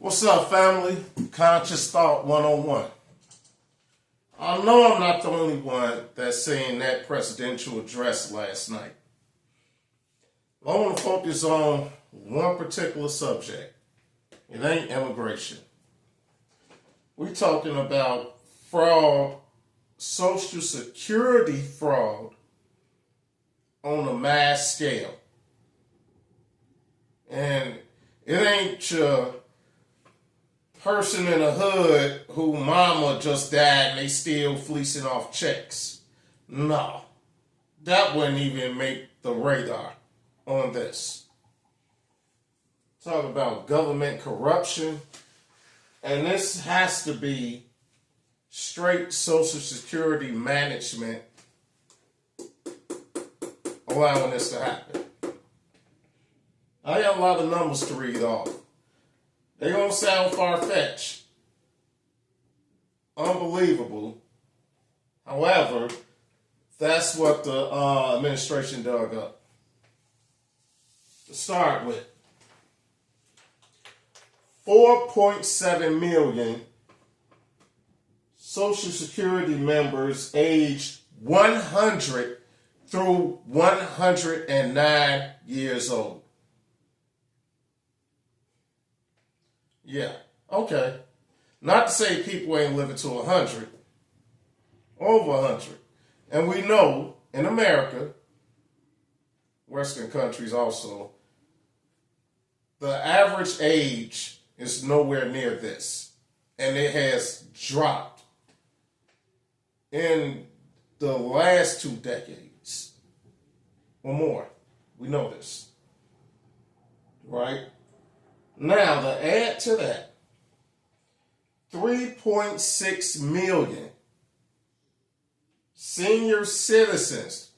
What's up, family? Conscious Thought 101. I know I'm not the only one that's saying that presidential address last night. I want to focus on one particular subject. It ain't immigration. We're talking about fraud, Social Security fraud on a mass scale. And it ain't your person in the hood who mama just died and they still fleecing off checks. No, that wouldn't even make the radar on this. Talk about government corruption, and this has to be straight Social Security management allowing this to happen. I got a lot of numbers to read off. They don't sound far-fetched. Unbelievable. However, that's what the administration dug up. To start with, 4.7 million Social Security members aged 100 through 109 years old. Yeah, okay. Not to say people ain't living to 100, over 100. And we know in America, Western countries also, the average age is nowhere near this. And it has dropped in the last 2 decades or more. We know this. Right? Now, to add to that, 3.6 million senior citizens.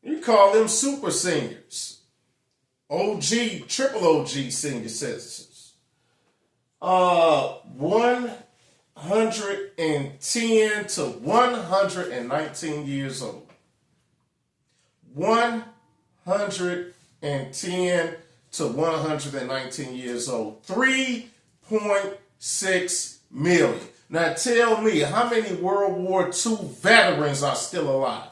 You call them super seniors. OG, triple OG senior citizens. 110 to 119 years old. 110 to 119 years old. 3.6 million. Now tell me, how many World War II veterans are still alive?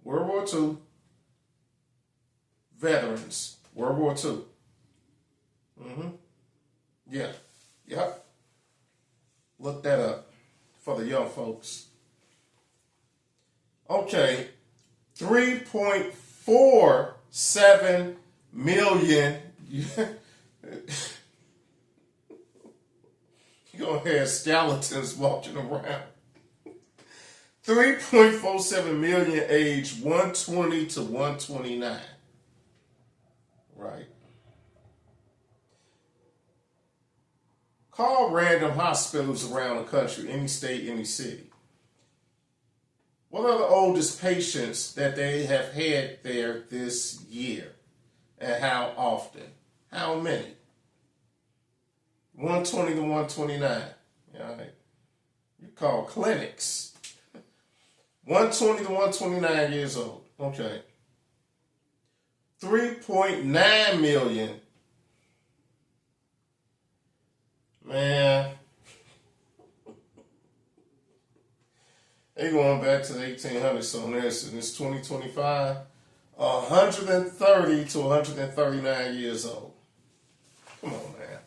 World War II veterans. World War II. Yeah. Yep. Look that up for the young folks. Okay, 3.47 million. You're going to have skeletons walking around. 3.47 million age 120 to 129. Right. Call random hospitals around the country, any state, any city. What are the oldest patients that they have had there this year? And how often? How many? 120 to 129. All right. You call clinics. 120 to 129 years old. Okay. 3.9 million. Man. They going back to the 1800s on this, and it's 2025. 130 to 139 years old. Come on, man.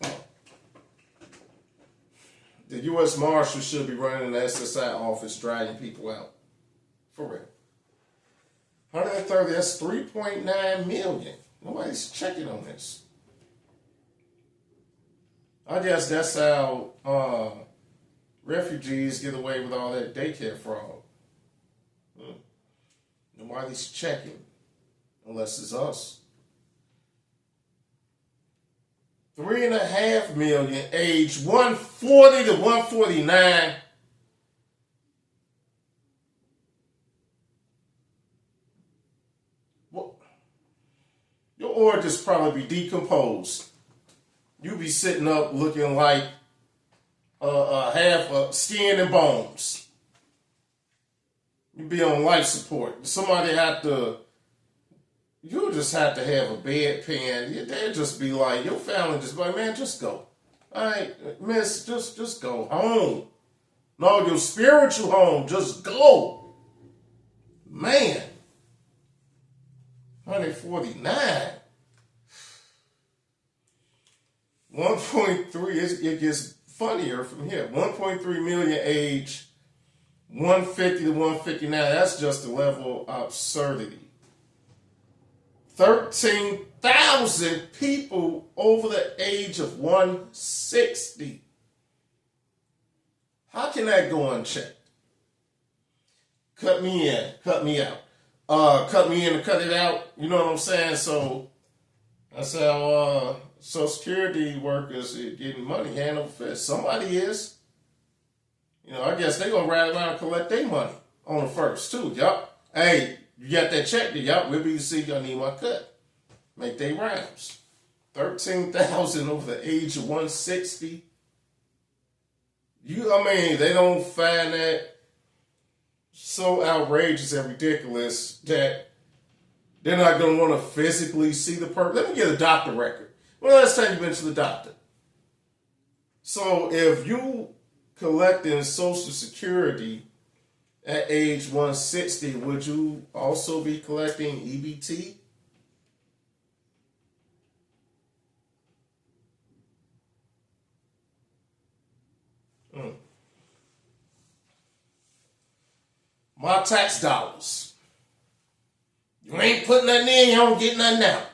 Come on. The U.S. Marshal should be running the SSI office dragging people out. For real. 130, that's 3.9 million. Nobody's checking on this. I guess that's how refugees get away with all that daycare fraud. Nobody's checking unless it's us. 3.5 million age 140 to 149. Well, your organs probably be decomposed. You be sitting up looking like half of skin and bones. You be on life support. Somebody have to you just have to have a bedpan. They'll just be like, your family just be like, man, just go. All right, miss, just go home. No, your spiritual home, just go. Man, 149. 1.3, it gets funnier from here. 1.3 million age 150 to 159. That's just the level of absurdity. 13,000 people over the age of 160. How can that go unchecked? Cut me in, cut me out. Cut me in and cut it out. You know what I'm saying? So that's how Social Security workers are getting money hand over fist. Somebody is. You know, I guess they're going to ride around and collect their money on the first, too. Yup. Hey, you got that check? Yup. We'll be to see I need my cut. Make they rounds. 13,000 over the age of 160. They don't find that so outrageous and ridiculous that they're not going to want to physically see the person. Let me get a doctor record. When last time you been to the doctor? So if you collecting Social Security at age 160, would you also be collecting EBT? My tax dollars. You ain't putting nothing in, you don't get nothing out.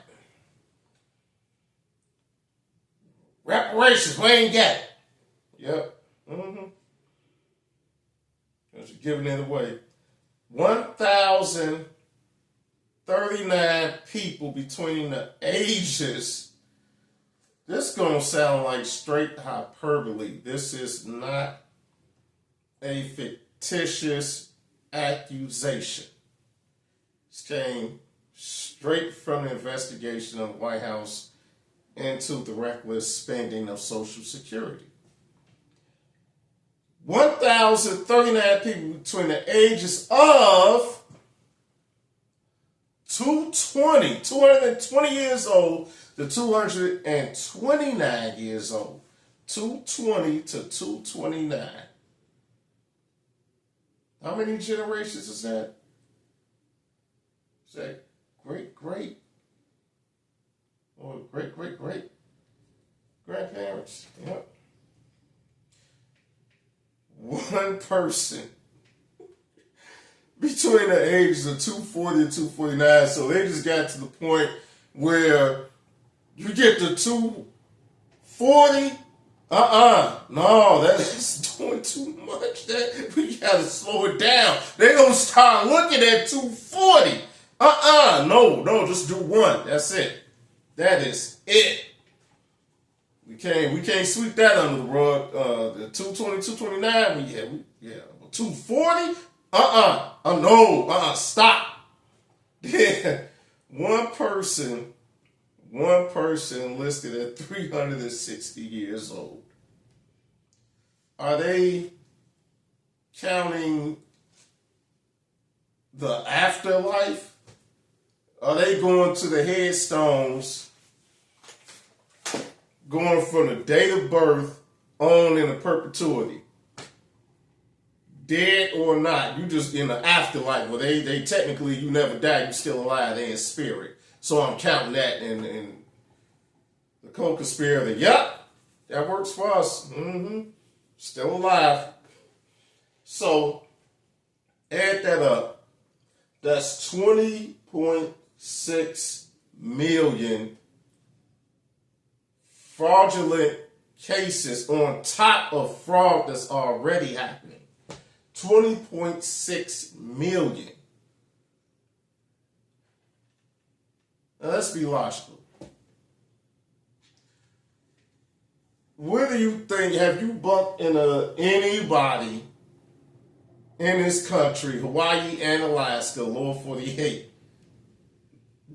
Reparations, we ain't got it. Yep. Because you're giving it away. 1,039 people between the ages. This is going to sound like straight hyperbole. This is not a fictitious accusation. This came straight from the investigation of the White House into the reckless spending of Social Security. 1,039 people between the ages of 220 years old to 229 years old. 220 to 229. How many generations is that? Is that great? Or great grandparents? Yep. One person between the ages of 240 and 249. So they just got to the point where you get to 240. No, that's doing too much. We gotta slow it down. They gonna start looking at 240. No, just do one. That's it. That is it. We can't sweep that under the rug. The 220, 229, 240? Stop. Yeah. One person listed at 360 years old. Are they counting the afterlife? Are they going to the headstones, going from the date of birth on into perpetuity? Dead or not, you just in the afterlife. Well, they technically, you never die, you still alive, they in spirit. So I'm counting that in the co-conspirator. Yep, that works for us. Still alive. So add that up. That's 20.6 million fraudulent cases on top of fraud that's already happening. 20.6 million. Now let's be logical. What do you think? Have you bumped into anybody in this country, Hawaii and Alaska, Lower 48,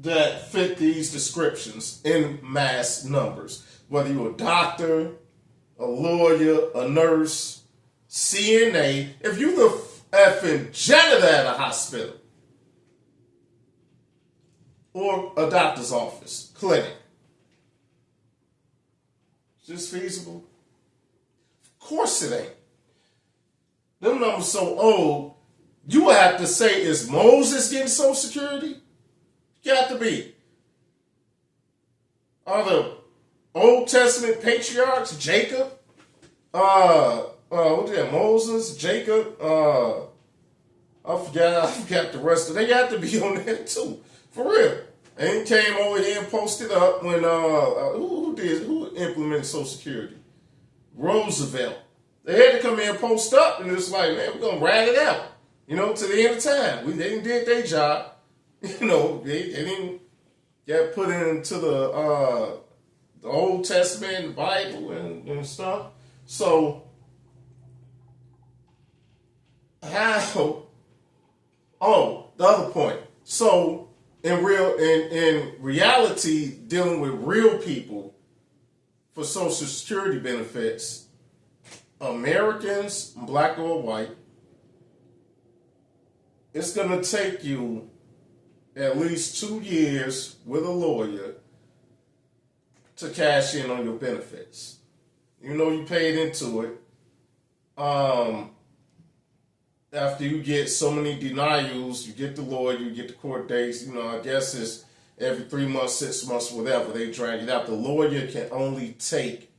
that fit these descriptions in mass numbers? Whether you're a doctor, a lawyer, a nurse, CNA, if you're the effing janitor at a hospital, or a doctor's office, clinic. Is this feasible? Of course it ain't. Them numbers so old, you would have to say, is Moses getting Social Security? Got to be. Are the Old Testament patriarchs, Jacob, what's that, Moses, Jacob, I forgot the rest of them. They got to be on there too. For real. And he came over here and posted up when, who implemented Social Security? Roosevelt. They had to come in and post up, and it's like, man, we're going to ride it out, to the end of time. They didn't did their job. They didn't get put into the Old Testament, the Bible, and stuff. So, how? Oh, the other point. So, in reality, dealing with real people for Social Security benefits, Americans, black or white, it's going to take you at least 2 years with a lawyer to cash in on your benefits. You paid into it. After you get so many denials, you get the lawyer, you get the court dates, I guess it's every 3 months, 6 months, whatever, they drag it out. The lawyer can only take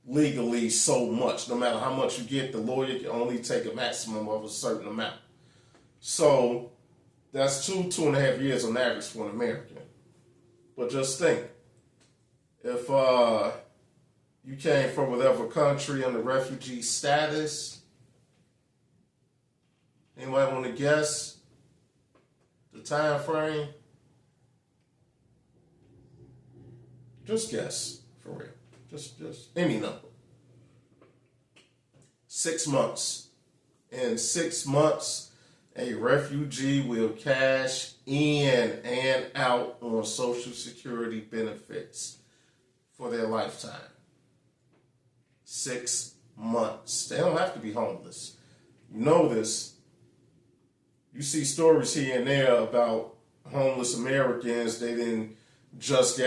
legally so much. No matter how much you get, the lawyer can only take a maximum of a certain amount. So that's 2.5 years on average for an American. But just think, if you came from whatever country under refugee status, anybody want to guess the time frame? Just guess, for real. Just any number. 6 months. In 6 months, a refugee will cash in and out on Social Security benefits for their lifetime. 6 months. They don't have to be homeless. You know this. You see stories here and there about homeless Americans. They didn't just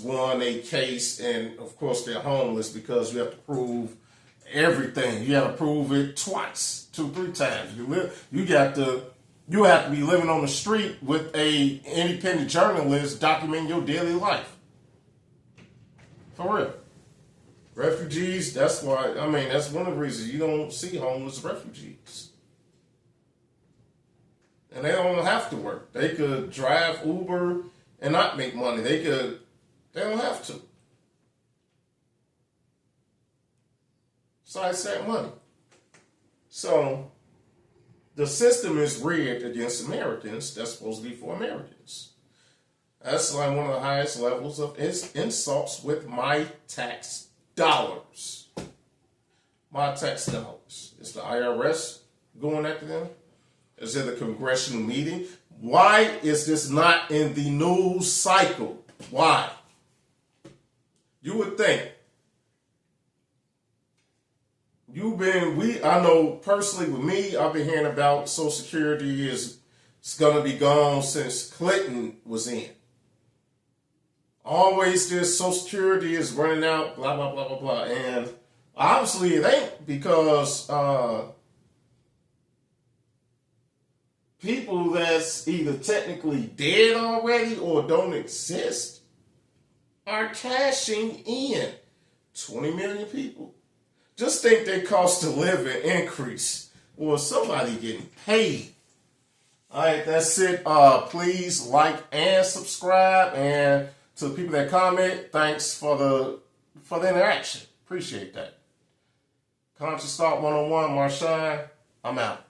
won a case, and of course they're homeless because you have to prove everything. You have to prove it twice, 2-3 times. You have to be living on the street with a independent journalist documenting your daily life. For real. Refugees, that's one of the reasons you don't see homeless refugees. And they don't have to work. They could drive Uber and not make money. They don't have to. Besides that money. So, the system is rigged against Americans. That's supposed to be for Americans. That's like one of the highest levels of insults with my tax dollars. My tax dollars. Is the IRS going after them? Is it a congressional meeting? Why is this not in the news cycle? Why? You would think. I know personally with me, I've been hearing about Social Security it's going to be gone since Clinton was in. Always this Social Security is running out, blah, blah, blah, blah, blah. And obviously it ain't because people that's either technically dead already or don't exist are cashing in. 20 million people. Just think their cost of living increase. Or somebody getting paid. All right, that's it. Please like and subscribe. And to the people that comment, thanks for the interaction. Appreciate that. Conscious Thought 101, Marshawn. I'm out.